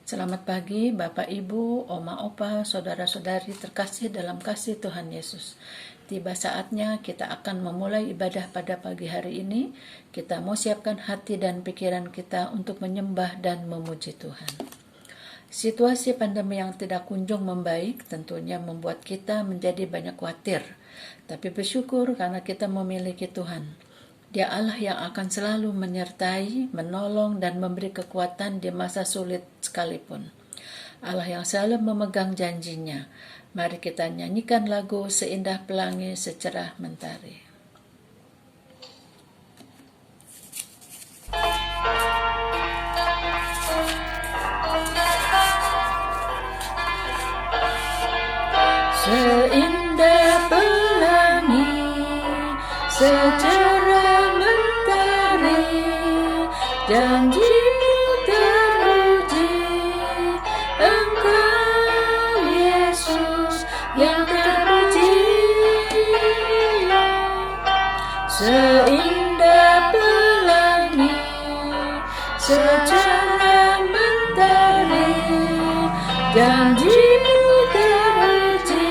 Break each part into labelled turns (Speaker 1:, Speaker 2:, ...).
Speaker 1: Selamat pagi Bapak Ibu, Oma Opa, Saudara-saudari terkasih dalam kasih Tuhan Yesus. Tiba saatnya kita akan memulai ibadah pada pagi hari ini. Kita mau siapkan hati dan pikiran kita untuk menyembah dan memuji Tuhan. Situasi pandemi yang tidak kunjung membaik tentunya membuat kita menjadi banyak khawatir. Tapi bersyukur karena kita memiliki Tuhan. Dia Allah yang akan selalu menyertai, menolong, dan memberi kekuatan di masa sulit sekalipun. Allah yang selalu memegang janjinya. Mari kita nyanyikan lagu Seindah Pelangi Secerah Mentari. Seindah pelangi secerah mentari, janjimu teruji, Engkau Yesus yang terpuji. Seindah pelangi secerah mentari, janjimu teruji,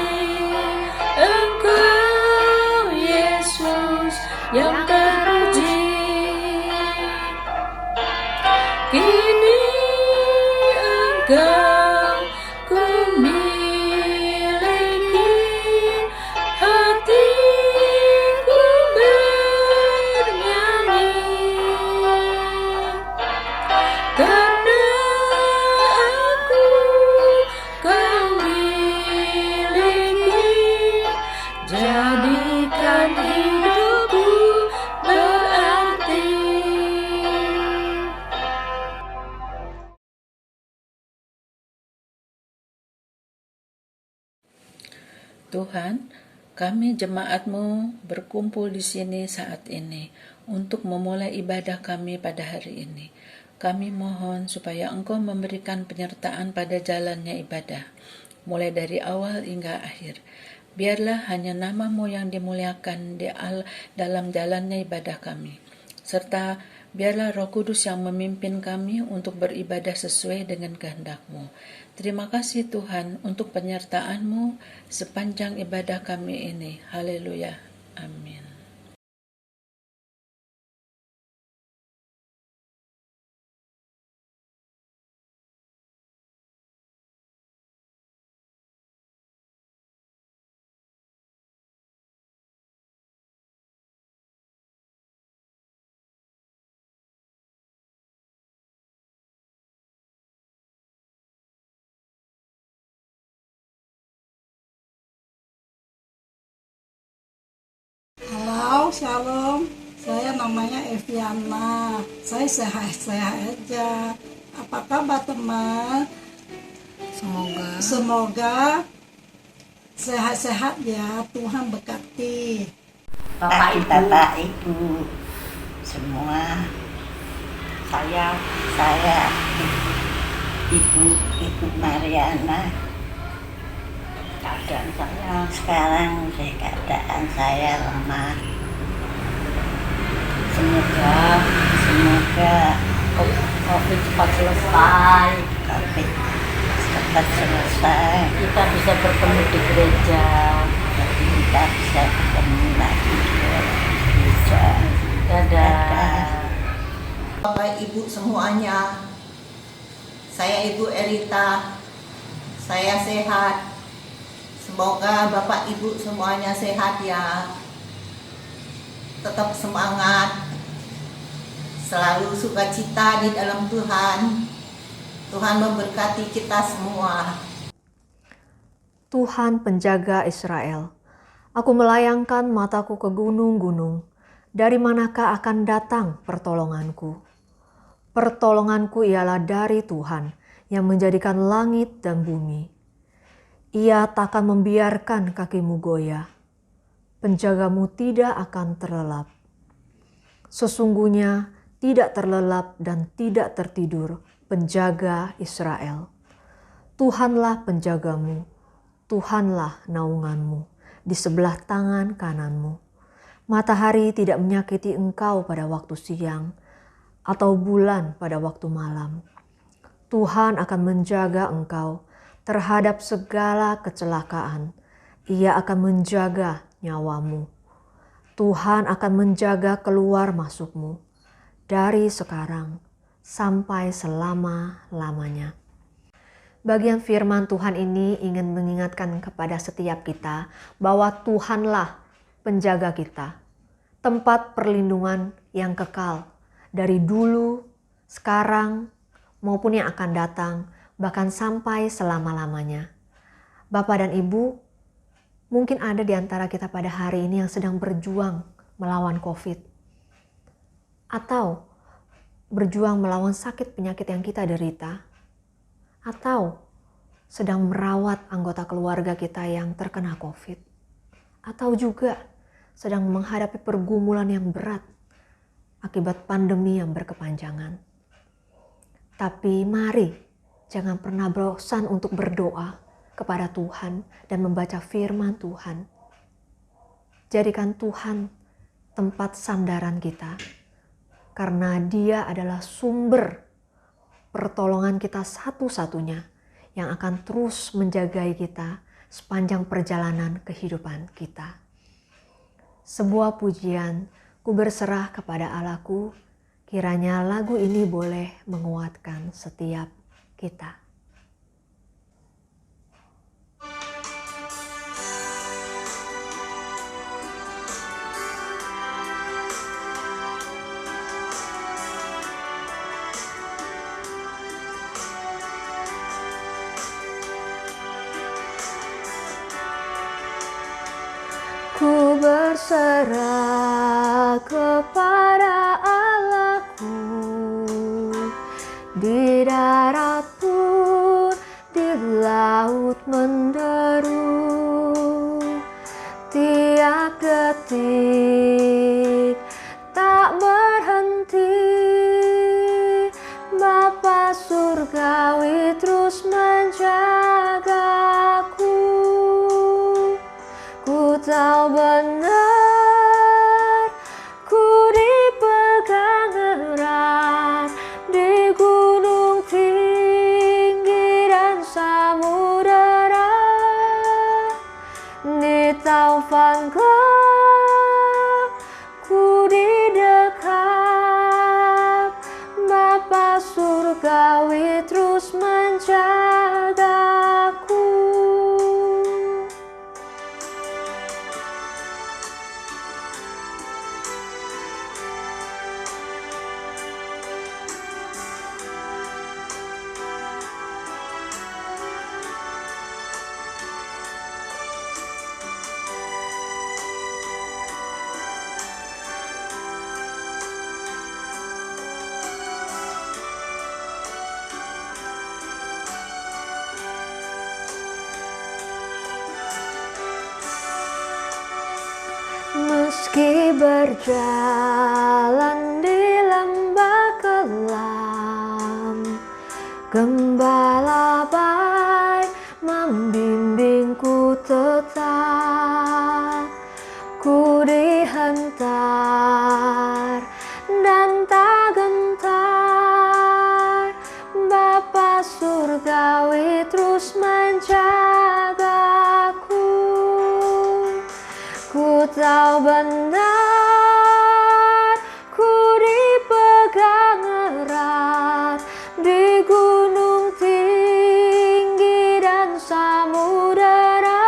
Speaker 1: Engkau Yesus yang terpuji. Kini Engkau ku miliki, hatiku bernyanyi, karena aku kau miliki, jadikan hidupku berarti. Tuhan, kami jemaat-Mu berkumpul di sini saat ini untuk memulai ibadah kami pada hari ini. Kami mohon supaya Engkau memberikan penyertaan pada jalannya ibadah, mulai dari awal hingga akhir. Biarlah hanya nama-Mu yang dimuliakan dalam jalannya ibadah kami. Serta biarlah Roh Kudus yang memimpin kami untuk beribadah sesuai dengan kehendak-Mu. Terima kasih Tuhan untuk penyertaan-Mu sepanjang ibadah kami ini. Haleluya. Amin.
Speaker 2: Halo, shalom. Saya namanya Eviana. Saya sehat-sehat aja. Apa kabar teman? Semoga sehat-sehat ya. Tuhan berkati.
Speaker 3: Bapak Ibu semua, saya Ibu Mariana. Keadaan saya lemah. Semoga COVID cepat selesai. Kita bisa bertemu di gereja. Kita bisa bertemu lagi di gereja. Dadah.
Speaker 4: Bapak Ibu semuanya, saya Ibu Erita, saya sehat. Semoga Bapak Ibu semuanya sehat ya. Tetap semangat, selalu sukacita di dalam Tuhan. Tuhan memberkati kita semua.
Speaker 5: Tuhan penjaga Israel, aku melayangkan mataku ke gunung-gunung. Dari manakah akan datang pertolonganku? Pertolonganku ialah dari Tuhan yang menjadikan langit dan bumi. Ia takkan membiarkan kakimu goyah. Penjagamu tidak akan terlelap. Sesungguhnya tidak terlelap dan tidak tertidur penjaga Israel. Tuhanlah penjagamu, Tuhanlah naunganmu di sebelah tangan kananmu. Matahari tidak menyakiti engkau pada waktu siang, atau bulan pada waktu malam. Tuhan akan menjaga engkau terhadap segala kecelakaan. Ia akan menjaga nyawamu. Tuhan akan menjaga keluar masukmu dari sekarang sampai selama-lamanya. Bagian firman Tuhan ini ingin mengingatkan kepada setiap kita bahwa Tuhanlah penjaga kita, tempat perlindungan yang kekal dari dulu, sekarang, maupun yang akan datang, bahkan sampai selama-lamanya. Bapak dan Ibu, mungkin ada di antara kita pada hari ini yang sedang berjuang melawan COVID. Atau berjuang melawan sakit penyakit yang kita derita. Atau sedang merawat anggota keluarga kita yang terkena COVID. Atau juga sedang menghadapi pergumulan yang berat akibat pandemi yang berkepanjangan. Tapi mari jangan pernah bosan untuk berdoa kepada Tuhan dan membaca firman Tuhan. Jadikan Tuhan tempat sandaran kita, karena Dia adalah sumber pertolongan kita satu-satunya yang akan terus menjagai kita sepanjang perjalanan kehidupan kita. Sebuah pujian, ku berserah kepada Allahku, kiranya lagu ini boleh menguatkan setiap kita. Ku berserah kepada Allahku, di darat pun, di laut menderu, tiap detik tak berhenti. Bapa surgawi terus menjagaku. Ku tahu benar, ku dipegang erat di gunung tinggi dan samudera, di taufan gelap ku didekap. Bapa surgawi terus menjagaku. Meski berjalan di lembah kelam, Gembala baik membimbingku tetap. Ku dihentar dan tak gentar, Bapa surgawi terus menjagaku. Ku tahu benar, ku dipegang erat di gunung tinggi dan samudera,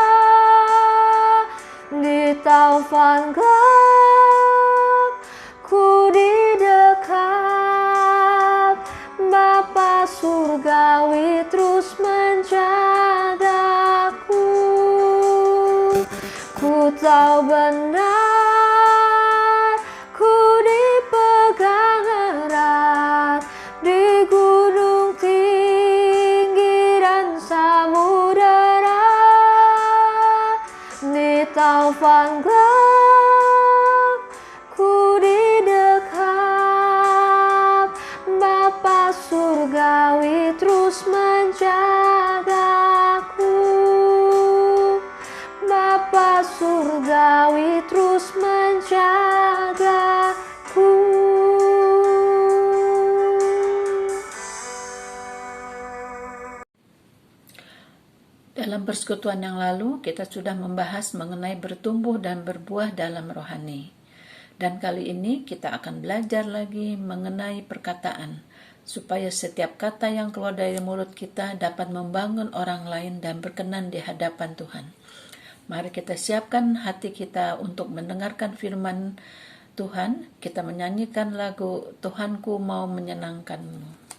Speaker 5: di taufan gelap ku didekap. Bapa surgawi terus menjagaku. Ku tahu benar, ku dipegang erat di gunung tinggi dan samudera, di taufan gelap ku didekap. Bapa surgawi terus menjagaku. Bapa surgawi terus menjagaku.
Speaker 1: Dalam persekutuan yang lalu, kita sudah membahas mengenai bertumbuh dan berbuah dalam rohani. Dan kali ini kita akan belajar lagi mengenai perkataan, supaya setiap kata yang keluar dari mulut kita dapat membangun orang lain dan berkenan di hadapan Tuhan. Mari kita siapkan hati kita untuk mendengarkan firman Tuhan. Kita menyanyikan lagu Tuhanku Mau Menyenangkanmu.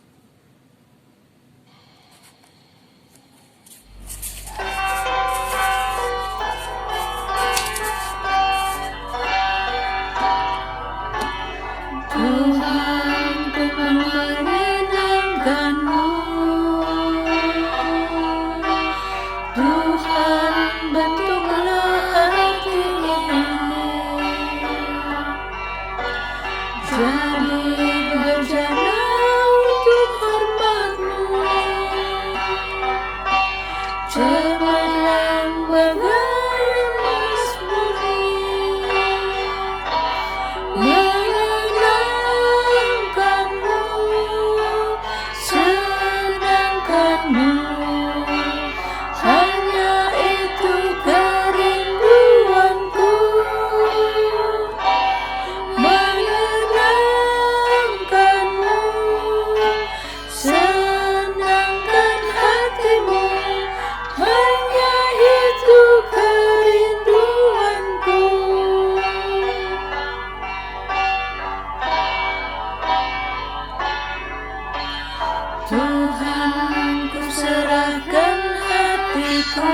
Speaker 1: Tuhan, ku serahkan hatiku,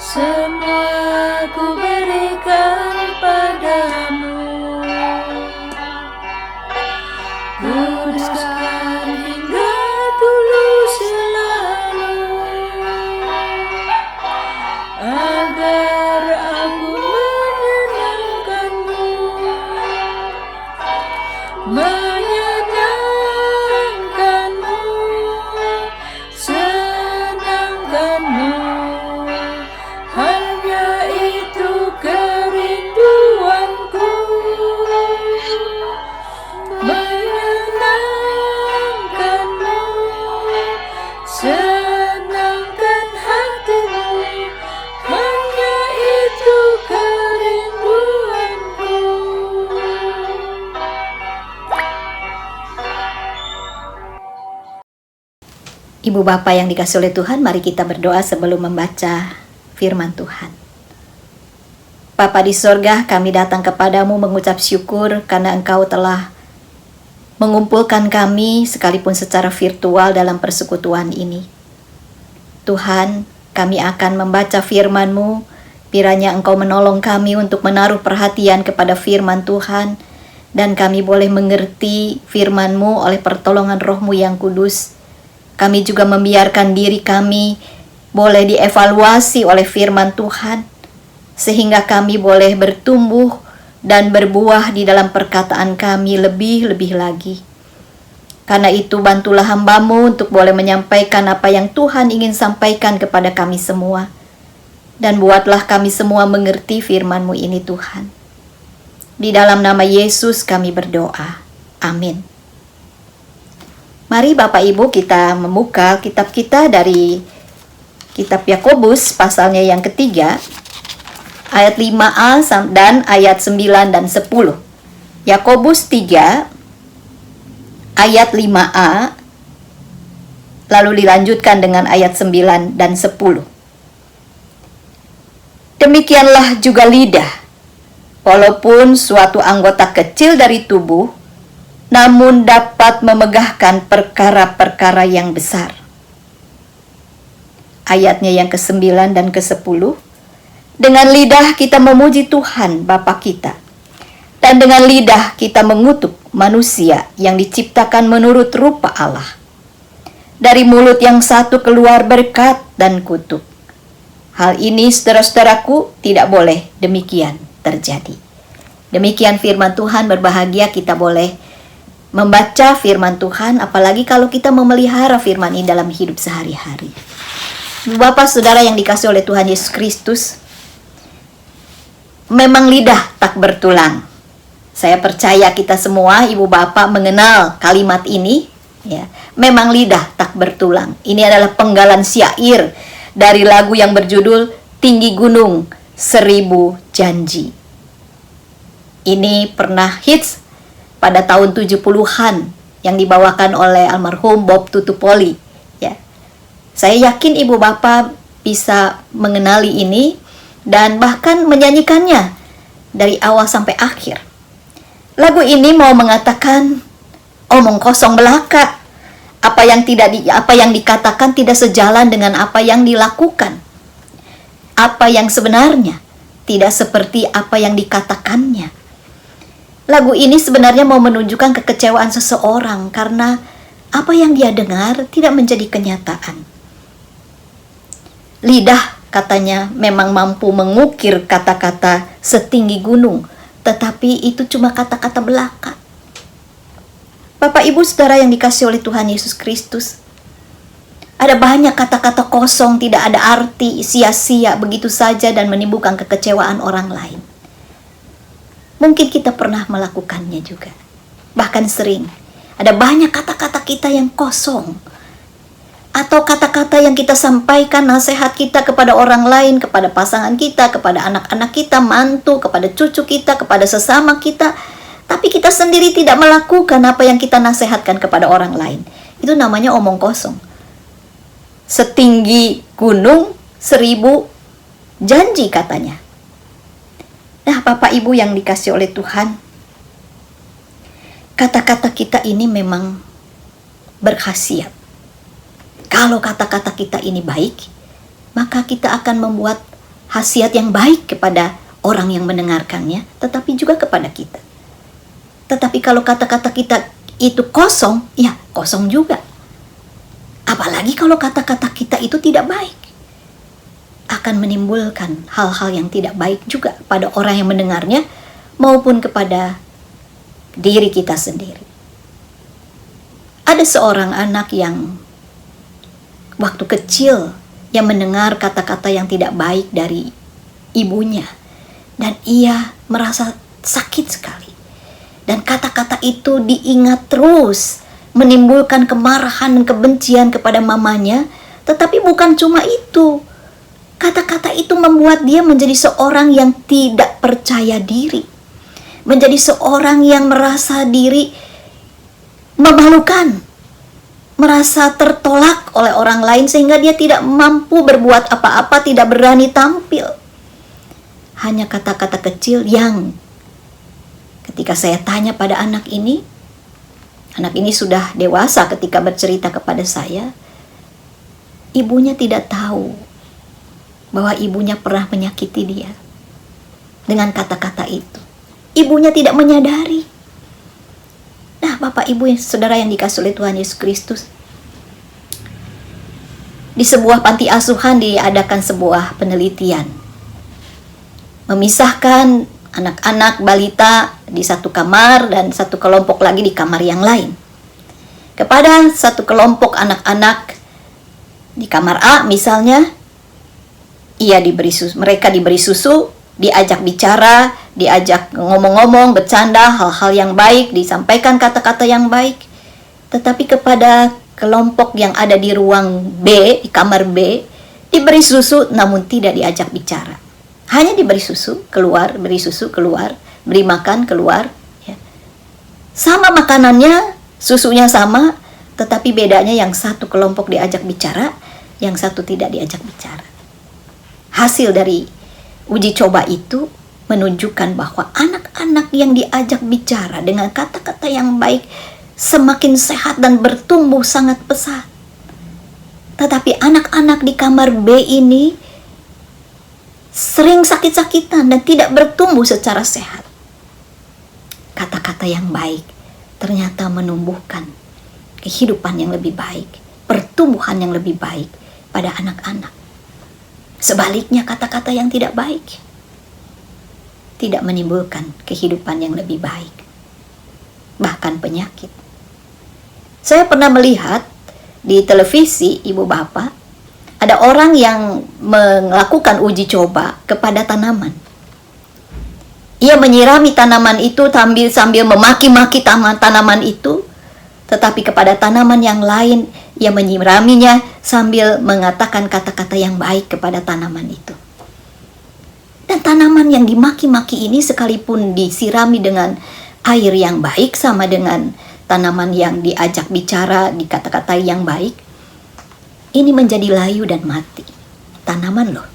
Speaker 1: semua ku berikan padamu. Kuduskan hingga tulus selalu, agar aku menyenangkanmu. Menyenangkanmu, senangkanmu, hanya itu kerinduanku. Menyenangkanmu, senangkan hatimu, hanya itu kerinduanku.
Speaker 6: Ibu Bapak yang dikasihi oleh Tuhan, mari kita berdoa sebelum membaca firman Tuhan. Bapa di sorga, kami datang kepadamu mengucap syukur karena Engkau telah mengumpulkan kami sekalipun secara virtual dalam persekutuan ini. Tuhan, kami akan membaca firman-Mu, kiranya Engkau menolong kami untuk menaruh perhatian kepada firman Tuhan, dan kami boleh mengerti firman-Mu oleh pertolongan Roh-Mu yang kudus. Kami juga membiarkan diri kami boleh dievaluasi oleh firman Tuhan, sehingga kami boleh bertumbuh dan berbuah di dalam perkataan kami lebih-lebih lagi. Karena itu bantulah hamba-Mu untuk boleh menyampaikan apa yang Tuhan ingin sampaikan kepada kami semua. Dan buatlah kami semua mengerti firman-Mu ini Tuhan. Di dalam nama Yesus kami berdoa. Amin. Mari Bapak Ibu kita membuka kitab kita dari kitab Yakobus pasalnya yang ketiga, ayat 5a dan ayat 9 dan 10. Yakobus 3 ayat 5a lalu dilanjutkan dengan ayat 9 dan 10. Demikianlah juga lidah, walaupun suatu anggota kecil dari tubuh, namun dapat memegahkan perkara-perkara yang besar. Ayatnya yang ke-9 dan ke-10. Dengan lidah kita memuji Tuhan Bapa kita, dan dengan lidah kita mengutuk manusia yang diciptakan menurut rupa Allah. Dari mulut yang satu keluar berkat dan kutuk. Hal ini saudara-saudaraku tidak boleh demikian terjadi. Demikian firman Tuhan. Berbahagia kita boleh membaca firman Tuhan, apalagi kalau kita memelihara firman ini dalam hidup sehari-hari. Bapak saudara yang dikasihi oleh Tuhan Yesus Kristus, memang lidah tak bertulang. Saya percaya kita semua, ibu bapak mengenal kalimat ini, ya. Memang lidah tak tak bertulang. Ini adalah penggalan syair dari lagu yang berjudul Tinggi Gunung, 1000 Janji. Ini pernah hits pada tahun 70-an yang dibawakan oleh almarhum Bob Tutupoli. Ya. Saya yakin ibu bapak bisa mengenali ini dan bahkan menyanyikannya dari awal sampai akhir. Lagu ini mau mengatakan omong kosong belaka. Apa yang dikatakan tidak sejalan dengan apa yang dilakukan. Apa yang sebenarnya tidak seperti apa yang dikatakannya. Lagu ini sebenarnya mau menunjukkan kekecewaan seseorang karena apa yang dia dengar tidak menjadi kenyataan. Lidah, katanya, memang mampu mengukir kata-kata setinggi gunung, tetapi itu cuma kata-kata belaka. Bapak Ibu Saudara yang dikasihi oleh Tuhan Yesus Kristus, ada banyak kata-kata kosong, tidak ada arti, sia-sia begitu saja dan menimbulkan kekecewaan orang lain. Mungkin kita pernah melakukannya juga. Bahkan sering. Ada banyak kata-kata kita yang kosong. Atau kata-kata yang kita sampaikan, nasihat kita kepada orang lain, kepada pasangan kita, kepada anak-anak kita, mantu, kepada cucu kita, kepada sesama kita. Tapi kita sendiri tidak melakukan apa yang kita nasihatkan kepada orang lain. Itu namanya omong kosong. Setinggi gunung, 1000 janji katanya. Nah, Bapak Ibu yang dikasihi oleh Tuhan, kata-kata kita ini memang berkhasiat. Kalau kata-kata kita ini baik, maka kita akan membuat khasiat yang baik kepada orang yang mendengarkannya, tetapi juga kepada kita. Tetapi kalau kata-kata kita itu kosong, ya kosong juga. Apalagi kalau kata-kata kita itu tidak baik. Akan menimbulkan hal-hal yang tidak baik juga pada orang yang mendengarnya maupun kepada diri kita sendiri. Ada seorang anak yang waktu kecil yang mendengar kata-kata yang tidak baik dari ibunya dan ia merasa sakit sekali. Dan kata-kata itu diingat terus, menimbulkan kemarahan dan kebencian kepada mamanya. Tetapi bukan cuma itu. Kata-kata itu membuat dia menjadi seorang yang tidak percaya diri. Menjadi seorang yang merasa diri memalukan. Merasa tertolak oleh orang lain sehingga dia tidak mampu berbuat apa-apa, tidak berani tampil. Hanya kata-kata kecil yang ketika saya tanya pada anak ini sudah dewasa ketika bercerita kepada saya, ibunya tidak tahu bahwa ibunya pernah menyakiti dia dengan kata-kata itu. Ibunya tidak menyadari. Nah, Bapak Ibu Saudara yang dikasihi oleh Tuhan Yesus Kristus, di sebuah panti asuhan diadakan sebuah penelitian memisahkan anak-anak balita di satu kamar dan satu kelompok lagi di kamar yang lain. Kepada satu kelompok anak-anak di kamar A misalnya, mereka diberi susu, diajak bicara, diajak ngomong-ngomong, bercanda, hal-hal yang baik, disampaikan kata-kata yang baik. Tetapi kepada kelompok yang ada di ruang B, di kamar B, diberi susu namun tidak diajak bicara. Hanya diberi susu, keluar, beri susu, keluar, beri makan, keluar. Ya. Sama makanannya, susunya sama, tetapi bedanya yang satu kelompok diajak bicara, yang satu tidak diajak bicara. Hasil dari uji coba itu menunjukkan bahwa anak-anak yang diajak bicara dengan kata-kata yang baik semakin sehat dan bertumbuh sangat pesat. Tetapi anak-anak di kamar B ini sering sakit-sakitan dan tidak bertumbuh secara sehat. Kata-kata yang baik ternyata menumbuhkan kehidupan yang lebih baik, pertumbuhan yang lebih baik pada anak-anak. Sebaliknya kata-kata yang tidak baik tidak menimbulkan kehidupan yang lebih baik, bahkan penyakit. Saya pernah melihat di televisi, ibu bapak, ada orang yang melakukan uji coba kepada tanaman. Ia menyirami tanaman itu sambil memaki-maki tanaman itu, tetapi kepada tanaman yang lain Ia menyiraminya sambil mengatakan kata-kata yang baik kepada tanaman itu. Dan tanaman yang dimaki-maki ini sekalipun disirami dengan air yang baik, sama dengan tanaman yang diajak bicara di kata-kata yang baik, ini menjadi layu dan mati. Tanaman loh,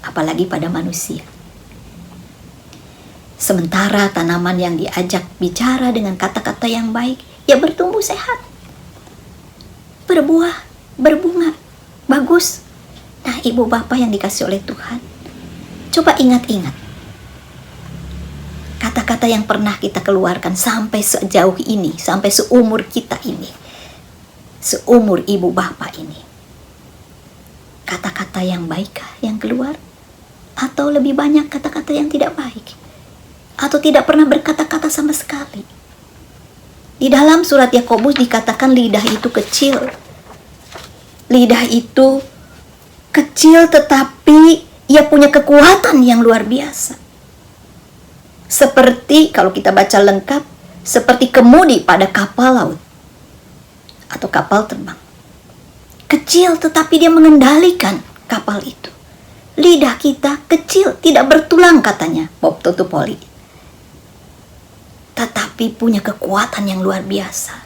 Speaker 6: apalagi pada manusia. Sementara tanaman yang diajak bicara dengan kata-kata yang baik, ia bertumbuh sehat, berbuah, berbunga, bagus. Nah, ibu bapak yang dikasih oleh Tuhan, coba ingat-ingat kata-kata yang pernah kita keluarkan sampai sejauh ini, sampai seumur kita ini, seumur ibu bapak ini. Kata-kata yang baikkah yang keluar? Atau lebih banyak kata-kata yang tidak baik? Atau tidak pernah berkata-kata sama sekali? Di dalam surat Yakobus dikatakan lidah itu kecil. Lidah itu kecil tetapi ia punya kekuatan yang luar biasa. Seperti kalau kita baca lengkap, seperti kemudi pada kapal laut atau kapal terbang. Kecil tetapi dia mengendalikan kapal itu. Lidah kita kecil, tidak bertulang katanya Bob Tutupoli, tetapi punya kekuatan yang luar biasa.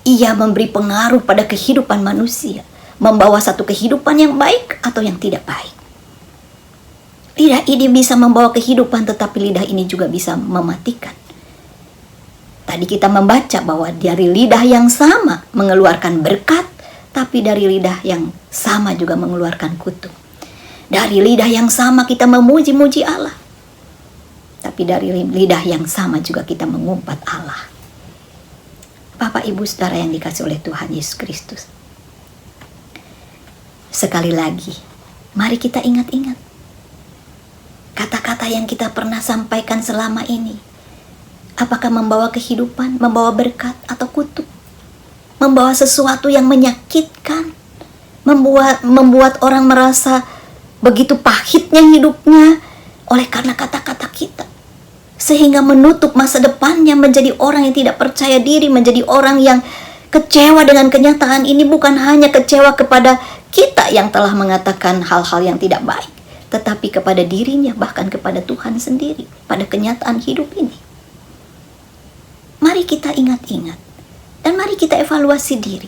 Speaker 6: Ia memberi pengaruh pada kehidupan manusia, membawa satu kehidupan yang baik atau yang tidak baik. Lidah ini bisa membawa kehidupan, tetapi lidah ini juga bisa mematikan. Tadi kita membaca bahwa dari lidah yang sama mengeluarkan berkat, tapi dari lidah yang sama juga mengeluarkan kutuk. Dari lidah yang sama kita memuji-muji Allah, tapi dari lidah yang sama juga kita mengumpat Allah. Bapak, Ibu, Saudara yang dikasih oleh Tuhan Yesus Kristus, sekali lagi, mari kita ingat-ingat kata-kata yang kita pernah sampaikan selama ini. Apakah membawa kehidupan, membawa berkat, atau kutuk? Membawa sesuatu yang menyakitkan, membuat orang merasa begitu pahitnya hidupnya oleh karena kata-kata kita, sehingga menutup masa depannya, menjadi orang yang tidak percaya diri, menjadi orang yang kecewa dengan kenyataan ini. Bukan hanya kecewa kepada kita yang telah mengatakan hal-hal yang tidak baik, tetapi kepada dirinya, bahkan kepada Tuhan sendiri, pada kenyataan hidup ini. Mari kita ingat-ingat, dan mari kita evaluasi diri,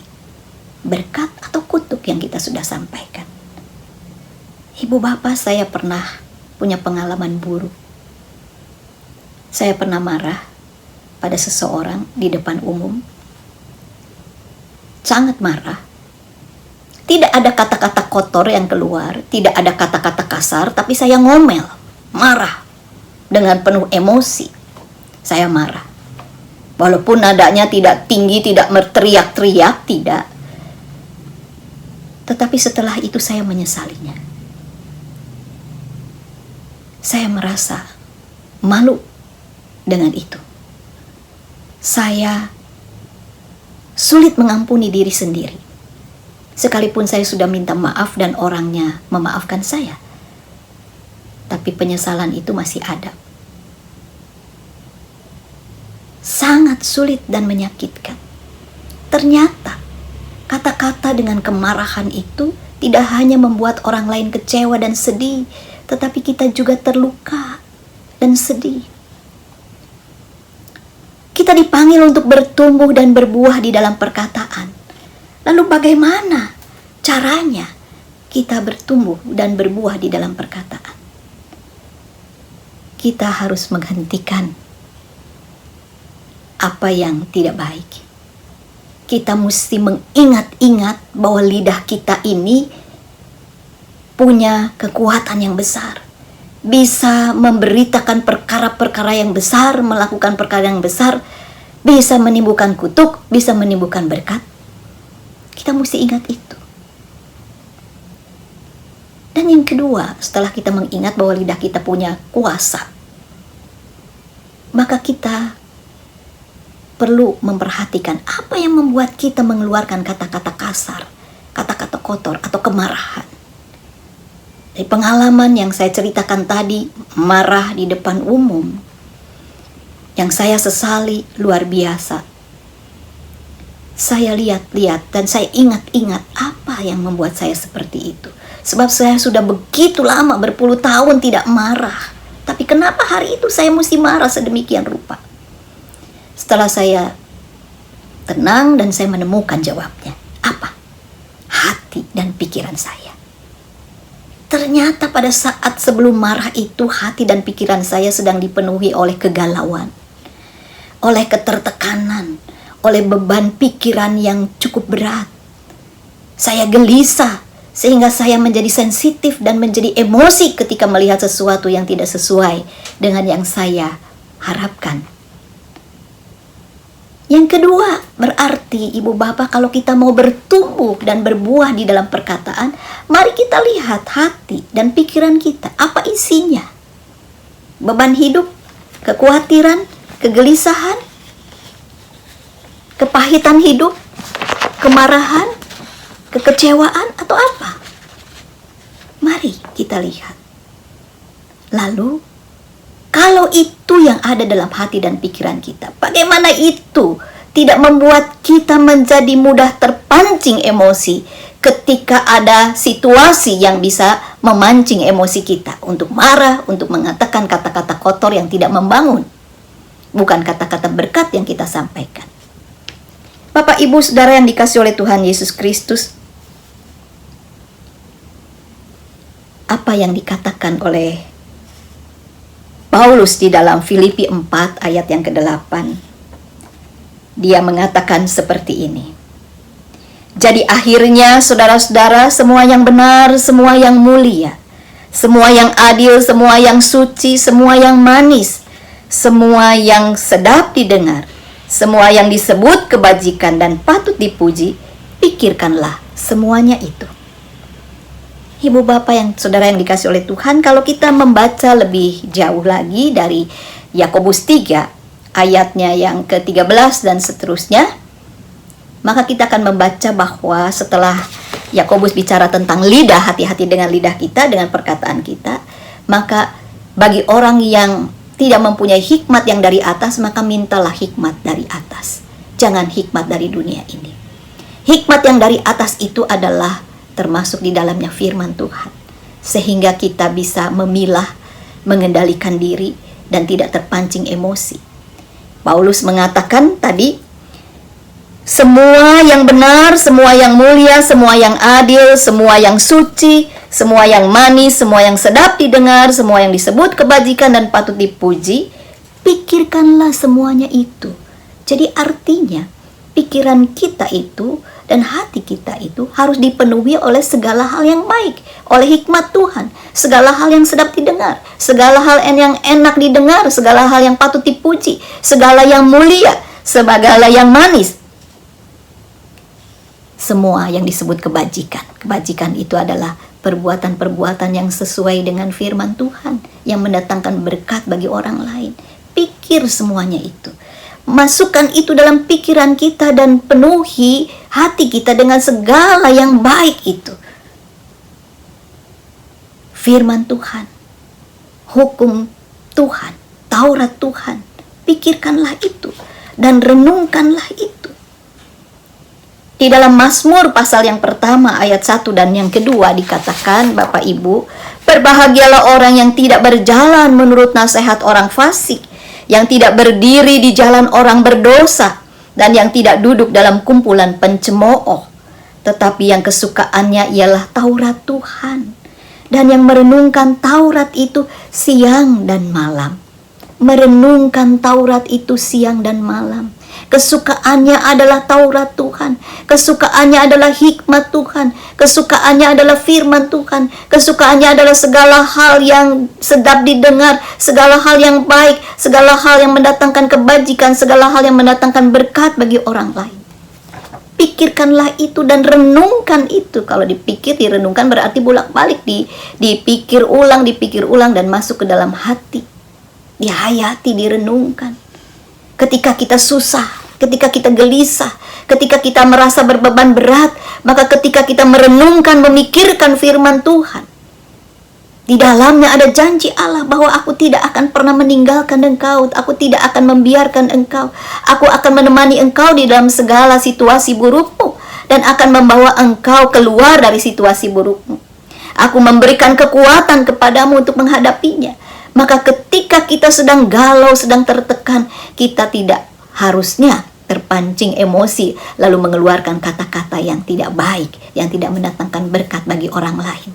Speaker 6: berkat atau kutuk yang kita sudah sampaikan. Ibu bapak, saya pernah punya pengalaman buruk. Saya pernah marah pada seseorang di depan umum. Sangat marah. Tidak ada kata-kata kotor yang keluar, tidak ada kata-kata kasar, tapi saya ngomel, marah dengan penuh emosi. Saya marah. Walaupun nadanya tidak tinggi, tidak berteriak-teriak, tidak. Tetapi setelah itu saya menyesalinya. Saya merasa malu dengan itu. Saya sulit mengampuni diri sendiri. Sekalipun saya sudah minta maaf dan orangnya memaafkan saya, tapi penyesalan itu masih ada. Sangat sulit dan menyakitkan. Ternyata kata-kata dengan kemarahan itu tidak hanya membuat orang lain kecewa dan sedih, tetapi kita juga terluka dan sedih. Kita dipanggil untuk bertumbuh dan berbuah di dalam perkataan. Lalu bagaimana caranya kita bertumbuh dan berbuah di dalam perkataan? Kita harus menghentikan apa yang tidak baik. Kita mesti mengingat-ingat bahwa lidah kita ini punya kekuatan yang besar, bisa memberitakan perkara-perkara yang besar, melakukan perkara yang besar, bisa menimbulkan kutuk, bisa menimbulkan berkat. Kita mesti ingat itu. Dan yang kedua, setelah kita mengingat bahwa lidah kita punya kuasa, maka kita perlu memperhatikan apa yang membuat kita mengeluarkan kata-kata kasar, kata-kata kotor, atau kemarahan. Dari pengalaman yang saya ceritakan tadi, marah di depan umum, yang saya sesali luar biasa. Saya lihat-lihat dan saya ingat-ingat apa yang membuat saya seperti itu. Sebab saya sudah begitu lama, berpuluh tahun tidak marah. Tapi kenapa hari itu saya mesti marah sedemikian rupa? Setelah saya tenang dan saya menemukan jawabnya. Apa? Hati dan pikiran saya. Ternyata pada saat sebelum marah itu, hati dan pikiran saya sedang dipenuhi oleh kegalauan, oleh ketertekanan, oleh beban pikiran yang cukup berat. Saya gelisah sehingga saya menjadi sensitif dan menjadi emosi ketika melihat sesuatu yang tidak sesuai dengan yang saya harapkan. Yang kedua, berarti ibu bapak kalau kita mau bertumbuh dan berbuah di dalam perkataan, mari kita lihat hati dan pikiran kita, apa isinya. Beban hidup, kekhawatiran, kegelisahan, kepahitan hidup, kemarahan, kekecewaan, atau apa? Mari kita lihat. Lalu, kalau itu yang ada dalam hati dan pikiran kita, bagaimana itu tidak membuat kita menjadi mudah terpancing emosi ketika ada situasi yang bisa memancing emosi kita untuk marah, untuk mengatakan kata-kata kotor yang tidak membangun, bukan kata-kata berkat yang kita sampaikan. Bapak, Ibu, Saudara yang dikasihi oleh Tuhan Yesus Kristus, apa yang dikatakan oleh Paulus di dalam Filipi 4 ayat yang ke-8. Dia mengatakan seperti ini. Jadi akhirnya saudara-saudara, semua yang benar, semua yang mulia, semua yang adil, semua yang suci, semua yang manis, semua yang sedap didengar, semua yang disebut kebajikan dan patut dipuji, pikirkanlah semuanya itu. Ibu bapak yang saudara yang dikasih oleh Tuhan, kalau kita membaca lebih jauh lagi dari Yakobus 3 ayatnya yang ke-13 dan seterusnya, maka kita akan membaca bahwa setelah Yakobus bicara tentang lidah, hati-hati dengan lidah kita, dengan perkataan kita, maka bagi orang yang tidak mempunyai hikmat yang dari atas, maka mintalah hikmat dari atas. Jangan hikmat dari dunia ini. Hikmat yang dari atas itu adalah termasuk di dalamnya firman Tuhan, sehingga kita bisa memilah, mengendalikan diri, dan tidak terpancing emosi. Paulus mengatakan tadi, semua yang benar, semua yang mulia, semua yang adil, semua yang suci, semua yang manis, semua yang sedap didengar, semua yang disebut kebajikan dan patut dipuji, pikirkanlah semuanya itu. Jadi artinya, pikiran kita itu dan hati kita itu harus dipenuhi oleh segala hal yang baik, oleh hikmat Tuhan, segala hal yang sedap didengar, segala hal yang enak didengar, segala hal yang patut dipuji, segala yang mulia, segala yang manis, semua yang disebut kebajikan. Kebajikan itu adalah perbuatan-perbuatan yang sesuai dengan firman Tuhan, yang mendatangkan berkat bagi orang lain. Pikir semuanya itu. Masukkan itu dalam pikiran kita dan penuhi hati kita dengan segala yang baik itu. Firman Tuhan, hukum Tuhan, Taurat Tuhan, pikirkanlah itu dan renungkanlah itu. Di dalam Mazmur pasal yang pertama ayat 1 dan yang kedua dikatakan, Bapak Ibu, berbahagialah orang yang tidak berjalan menurut nasihat orang fasik, yang tidak berdiri di jalan orang berdosa, dan yang tidak duduk dalam kumpulan pencemooh, tetapi yang kesukaannya ialah Taurat Tuhan, dan yang merenungkan Taurat itu siang dan malam. Merenungkan Taurat itu siang dan malam. Kesukaannya adalah Taurat Tuhan, kesukaannya adalah hikmat Tuhan, kesukaannya adalah firman Tuhan, kesukaannya adalah segala hal yang sedap didengar, segala hal yang baik, segala hal yang mendatangkan kebajikan, segala hal yang mendatangkan berkat bagi orang lain. Pikirkanlah itu dan renungkan itu. Kalau dipikir, direnungkan berarti bolak-balik, dipikir ulang dan masuk ke dalam hati, dihayati, direnungkan. Ketika kita susah, ketika kita gelisah, ketika kita merasa berbeban berat, maka ketika kita merenungkan, memikirkan firman Tuhan, Di dalamnya ada janji Allah bahwa aku tidak akan pernah meninggalkan engkau, aku tidak akan membiarkan engkau, aku akan menemani engkau di dalam segala situasi burukmu, dan akan membawa engkau keluar dari situasi burukmu. Aku memberikan kekuatan kepadamu untuk menghadapinya. Maka ketika kita sedang galau, sedang tertekan, kita tidak harusnya terpancing emosi lalu mengeluarkan kata-kata yang tidak baik, yang tidak mendatangkan berkat bagi orang lain.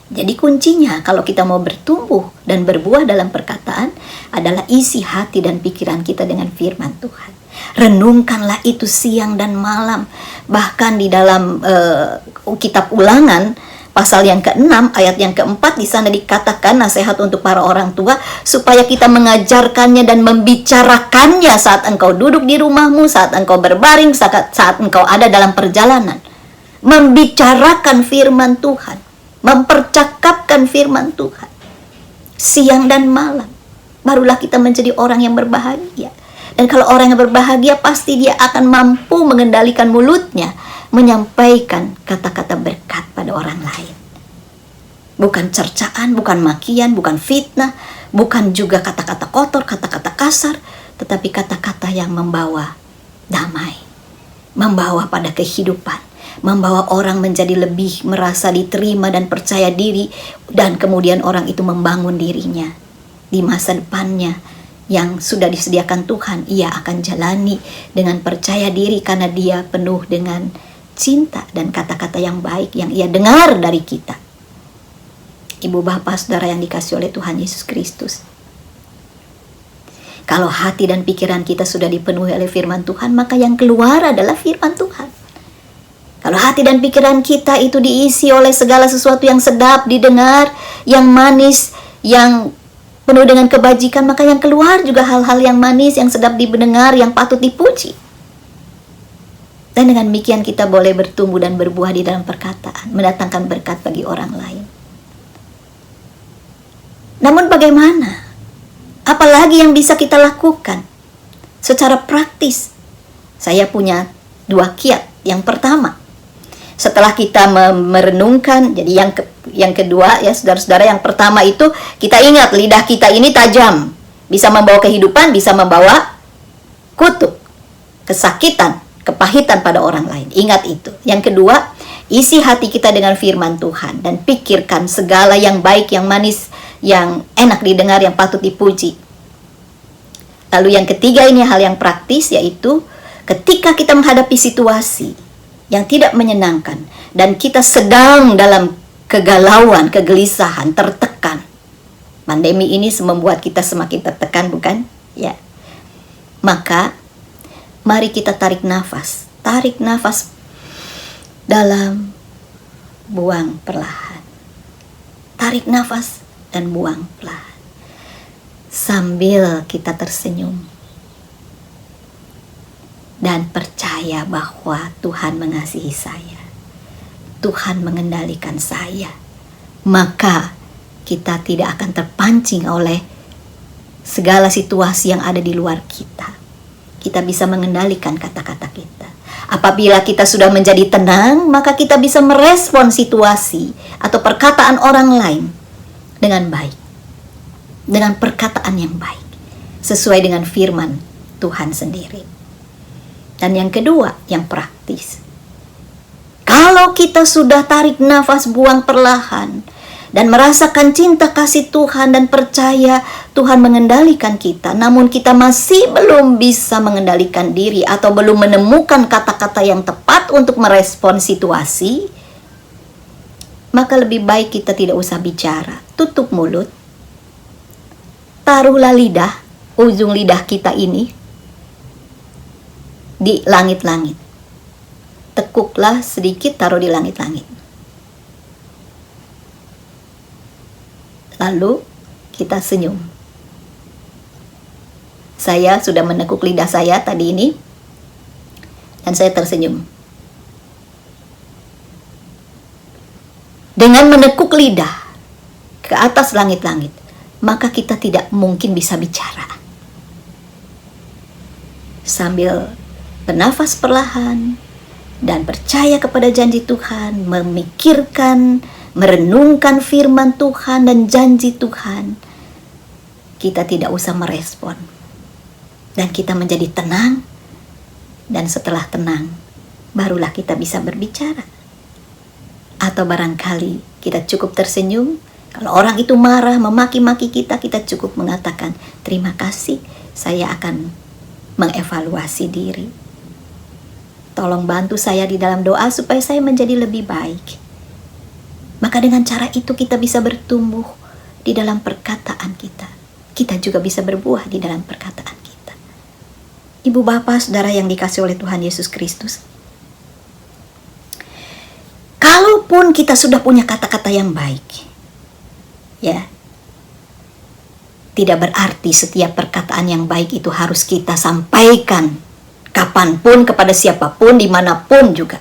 Speaker 6: Jadi kuncinya kalau kita mau bertumbuh dan berbuah dalam perkataan adalah isi hati dan pikiran kita dengan firman Tuhan. Renungkanlah itu siang dan malam. Bahkan di dalam kitab Ulangan pasal yang ke-6 ayat yang ke-4 di sana dikatakan nasihat untuk para orang tua supaya kita mengajarkannya dan membicarakannya saat engkau duduk di rumahmu, saat engkau berbaring, saat engkau ada dalam perjalanan. Membicarakan firman Tuhan, mempercakapkan firman Tuhan siang dan malam, barulah kita menjadi orang yang berbahagia. Dan kalau orang yang berbahagia, pasti dia akan mampu mengendalikan mulutnya, menyampaikan kata-kata berkat pada orang lain. Bukan cercaan, bukan makian, bukan fitnah, bukan juga kata-kata kotor, kata-kata kasar, tetapi kata-kata yang membawa damai, membawa pada kehidupan, membawa orang menjadi lebih merasa diterima dan percaya diri, dan kemudian orang itu membangun dirinya di masa depannya yang sudah disediakan Tuhan. Ia akan jalani dengan percaya diri karena dia penuh dengan cinta dan kata-kata yang baik yang ia dengar dari kita. Ibu bapak saudara yang dikasihi oleh Tuhan Yesus Kristus, kalau hati dan pikiran kita sudah dipenuhi oleh firman Tuhan, maka yang keluar adalah firman Tuhan. Kalau hati dan pikiran kita itu diisi oleh segala sesuatu yang sedap didengar, yang manis, yang penuh dengan kebajikan, maka yang keluar juga hal-hal yang manis, yang sedap didengar, yang patut dipuji. Dan dengan demikian kita boleh bertumbuh dan berbuah di dalam perkataan, mendatangkan berkat bagi orang lain. Namun bagaimana? Apalagi yang bisa kita lakukan secara praktis? Saya punya 2 kiat. Yang pertama, setelah kita merenungkan, jadi yang kedua ya saudara-saudara, yang pertama itu kita ingat lidah kita ini tajam, bisa membawa kehidupan, bisa membawa kutuk, kesakitan, kepahitan pada orang lain. Ingat itu. Yang kedua, isi hati kita dengan firman Tuhan dan pikirkan segala yang baik, yang manis, yang enak didengar, yang patut dipuji. Lalu yang ketiga, ini hal yang praktis, yaitu ketika kita menghadapi situasi yang tidak menyenangkan dan kita sedang dalam kegalauan, kegelisahan, tertekan. Pandemi ini membuat kita semakin tertekan, bukan? Ya. Maka mari kita tarik nafas dalam, buang perlahan. Tarik nafas dan buang perlahan. Sambil kita tersenyum dan percaya bahwa Tuhan mengasihi saya, Tuhan mengendalikan saya, maka kita tidak akan terpancing oleh segala situasi yang ada di luar kita. Kita bisa mengendalikan kata-kata kita. Apabila kita sudah menjadi tenang, maka kita bisa merespon situasi atau perkataan orang lain dengan baik, dengan perkataan yang baik, sesuai dengan firman Tuhan sendiri. Dan yang kedua, yang praktis. Kalau kita sudah tarik nafas, buang perlahan, dan merasakan cinta kasih Tuhan dan percaya Tuhan mengendalikan kita, namun kita masih belum bisa mengendalikan diri atau belum menemukan kata-kata yang tepat untuk merespon situasi, maka lebih baik kita tidak usah bicara. Tutup mulut, taruhlah lidah, ujung lidah kita ini di langit-langit. Tekuklah sedikit, taruh di langit-langit. Lalu kita senyum. Saya sudah menekuk lidah saya tadi ini, dan saya tersenyum. Dengan menekuk lidah ke atas langit-langit, maka kita tidak mungkin bisa bicara. Sambil bernafas perlahan dan percaya kepada janji Tuhan, memikirkan merenungkan firman Tuhan dan janji Tuhan, kita tidak usah merespon. Dan kita menjadi tenang, dan setelah tenang, barulah kita bisa berbicara. Atau barangkali kita cukup tersenyum. Kalau orang itu marah, memaki-maki kita, kita cukup mengatakan, terima kasih, saya akan mengevaluasi diri. Tolong bantu saya di dalam doa supaya saya menjadi lebih baik. Maka dengan cara itu kita bisa bertumbuh di dalam perkataan kita. Kita juga bisa berbuah di dalam perkataan kita. Ibu bapak saudara yang dikasihi oleh Tuhan Yesus Kristus, kalaupun kita sudah punya kata-kata yang baik, ya, tidak berarti setiap perkataan yang baik itu harus kita sampaikan kapanpun, kepada siapapun, dimanapun juga.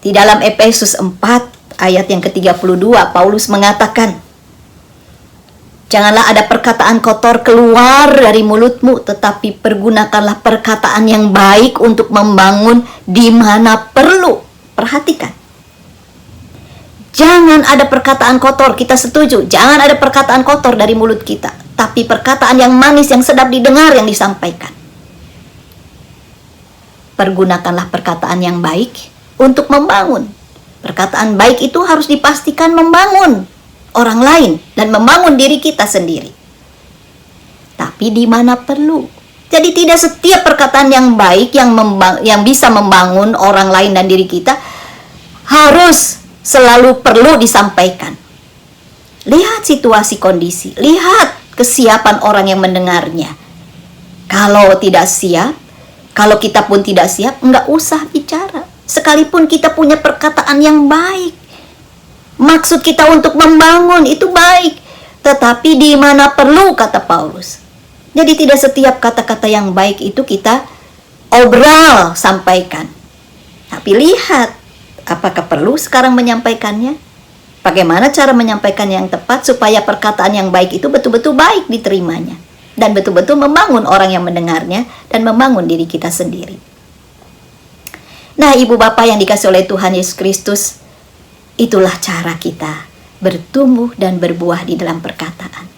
Speaker 6: Di dalam Efesus 4 ayat yang ke-32, Paulus mengatakan, janganlah ada perkataan kotor keluar dari mulutmu, tetapi pergunakanlah perkataan yang baik untuk membangun di mana perlu. Perhatikan. Jangan ada perkataan kotor, kita setuju. Jangan ada perkataan kotor dari mulut kita. Tapi perkataan yang manis, yang sedap didengar, yang disampaikan. Pergunakanlah perkataan yang baik untuk membangun. Perkataan baik itu harus dipastikan membangun orang lain dan membangun diri kita sendiri. Tapi di mana perlu. Jadi tidak setiap perkataan yang baik yang bisa membangun orang lain dan diri kita harus selalu perlu disampaikan. Lihat situasi kondisi, lihat kesiapan orang yang mendengarnya. Kalau tidak siap, kalau kita pun tidak siap, enggak usah bicara. Sekalipun kita punya perkataan yang baik, maksud kita untuk membangun itu baik, tetapi di mana perlu, kata Paulus. Jadi tidak setiap kata-kata yang baik itu kita obrol sampaikan. Tapi lihat, apakah perlu sekarang menyampaikannya? Bagaimana cara menyampaikan yang tepat supaya perkataan yang baik itu betul-betul baik diterimanya, dan betul-betul membangun orang yang mendengarnya dan membangun diri kita sendiri. Nah, ibu bapak yang dikasihi oleh Tuhan Yesus Kristus, itulah cara kita bertumbuh dan berbuah di dalam perkataan.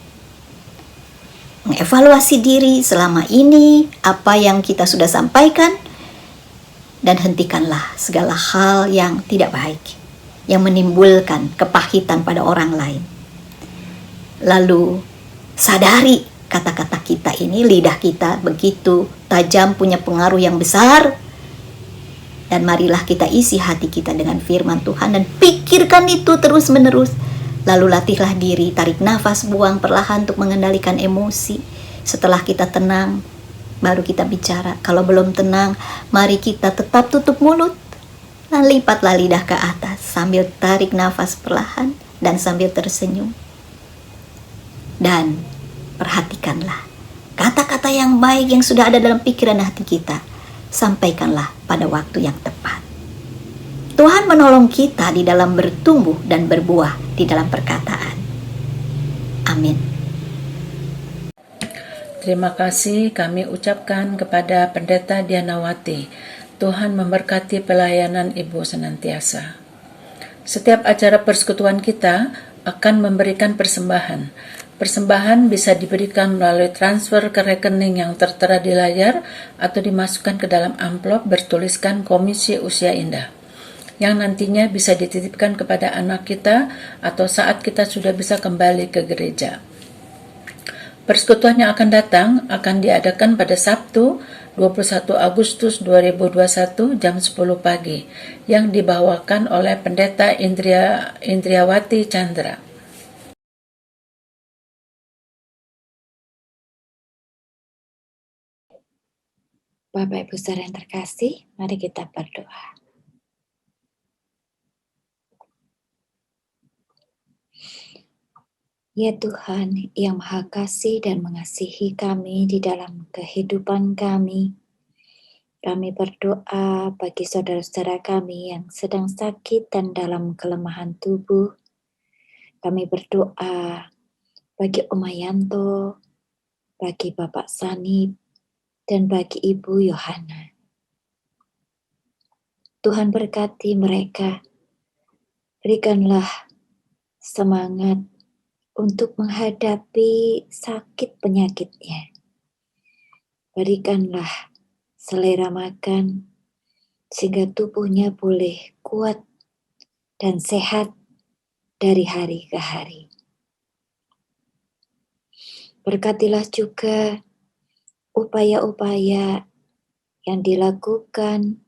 Speaker 6: Mengevaluasi diri selama ini, apa yang kita sudah sampaikan, dan hentikanlah segala hal yang tidak baik, yang menimbulkan kepahitan pada orang lain. Lalu, sadari kata-kata kita ini, lidah kita begitu tajam, punya pengaruh yang besar. Dan marilah kita isi hati kita dengan firman Tuhan dan pikirkan itu terus-menerus. Lalu latihlah diri, tarik nafas, buang perlahan untuk mengendalikan emosi. Setelah kita tenang, baru kita bicara. Kalau belum tenang, mari kita tetap tutup mulut. Dan lipatlah lidah ke atas sambil tarik nafas perlahan dan sambil tersenyum. Dan perhatikanlah kata-kata yang baik yang sudah ada dalam pikiran hati kita. Sampaikanlah pada waktu yang tepat. Tuhan menolong kita di dalam bertumbuh dan berbuah di dalam perkataan. Amin.
Speaker 1: Terima kasih kami ucapkan kepada Pendeta Dianawati. Tuhan memberkati pelayanan Ibu senantiasa. Setiap acara persekutuan kita akan memberikan persembahan. Persembahan bisa diberikan melalui transfer ke rekening yang tertera di layar atau dimasukkan ke dalam amplop bertuliskan Komisi Usia Indah, yang nantinya bisa dititipkan kepada anak kita atau saat kita sudah bisa kembali ke gereja. Persekutuan yang akan datang akan diadakan pada Sabtu 21 Agustus 2021 jam 10 pagi yang dibawakan oleh Pendeta Indriawati Chandra.
Speaker 7: Bapak Ibu saudara yang terkasih, mari kita berdoa. Ya Tuhan yang Maha Kasih dan mengasihi kami di dalam kehidupan kami berdoa bagi saudara-saudara kami yang sedang sakit dan dalam kelemahan tubuh. Kami berdoa bagi Om Yanto, bagi Bapak Sanib, dan bagi Ibu Yohana. Tuhan berkati mereka Berikanlah semangat untuk menghadapi sakit penyakitnya. Berikanlah selera makan sehingga tubuhnya boleh kuat dan sehat dari hari ke hari. Berkatilah juga upaya-upaya yang dilakukan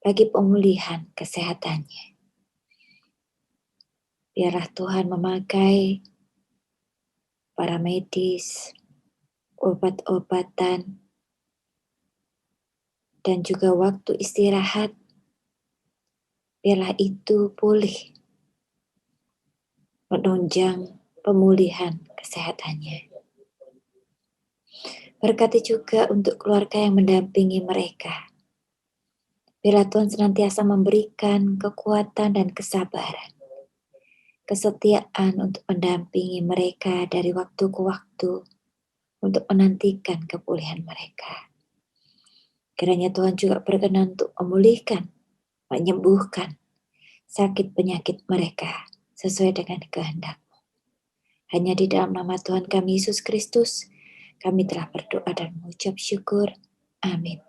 Speaker 7: bagi pemulihan kesehatannya. Biarlah Tuhan memakai para medis, obat-obatan, dan juga waktu istirahat. Biarlah itu pulih menunjang pemulihan kesehatannya. Berkati juga untuk keluarga yang mendampingi mereka. Biarlah Tuhan senantiasa memberikan kekuatan dan kesabaran, kesetiaan untuk mendampingi mereka dari waktu ke waktu untuk menantikan kepulihan mereka. Kiranya Tuhan juga berkenan untuk memulihkan, menyembuhkan sakit penyakit mereka sesuai dengan kehendak-Mu. Hanya di dalam nama Tuhan kami Yesus Kristus, kami telah berdoa dan mengucap syukur. Amin.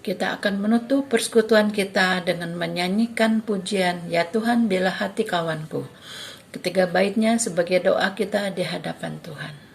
Speaker 1: Kita akan menutup persekutuan kita dengan menyanyikan pujian Ya Tuhan Bela Hati Kawanku. Ketiga baitnya sebagai doa kita di hadapan Tuhan.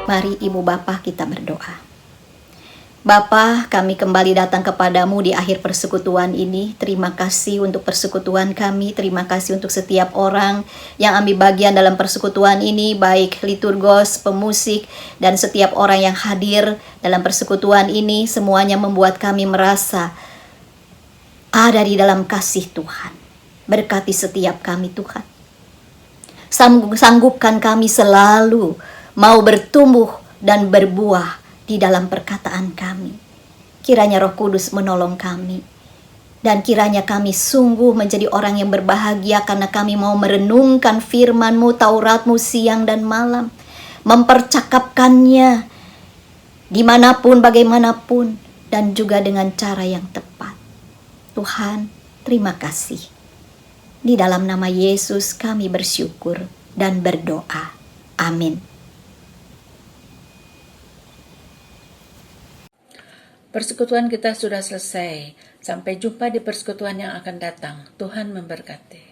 Speaker 6: Mari Ibu Bapa kita berdoa. Bapa, kami kembali datang kepadamu di akhir persekutuan ini. Terima kasih untuk persekutuan kami. Terima kasih untuk setiap orang yang ambil bagian dalam persekutuan ini, baik liturgos, pemusik, dan setiap orang yang hadir dalam persekutuan ini. Semuanya membuat kami merasa ada di dalam kasih Tuhan. Berkati setiap kami Tuhan. Sanggupkan kami selalu mau bertumbuh dan berbuah di dalam perkataan kami. Kiranya Roh Kudus menolong kami. Dan kiranya kami sungguh menjadi orang yang berbahagia karena kami mau merenungkan firman-Mu, Taurat-Mu siang dan malam. Mempercakapkannya dimanapun, bagaimanapun, dan juga dengan cara yang tepat. Tuhan, terima kasih. Di dalam nama Yesus kami bersyukur dan berdoa. Amin.
Speaker 1: Persekutuan kita sudah selesai. Sampai jumpa di persekutuan yang akan datang. Tuhan memberkati.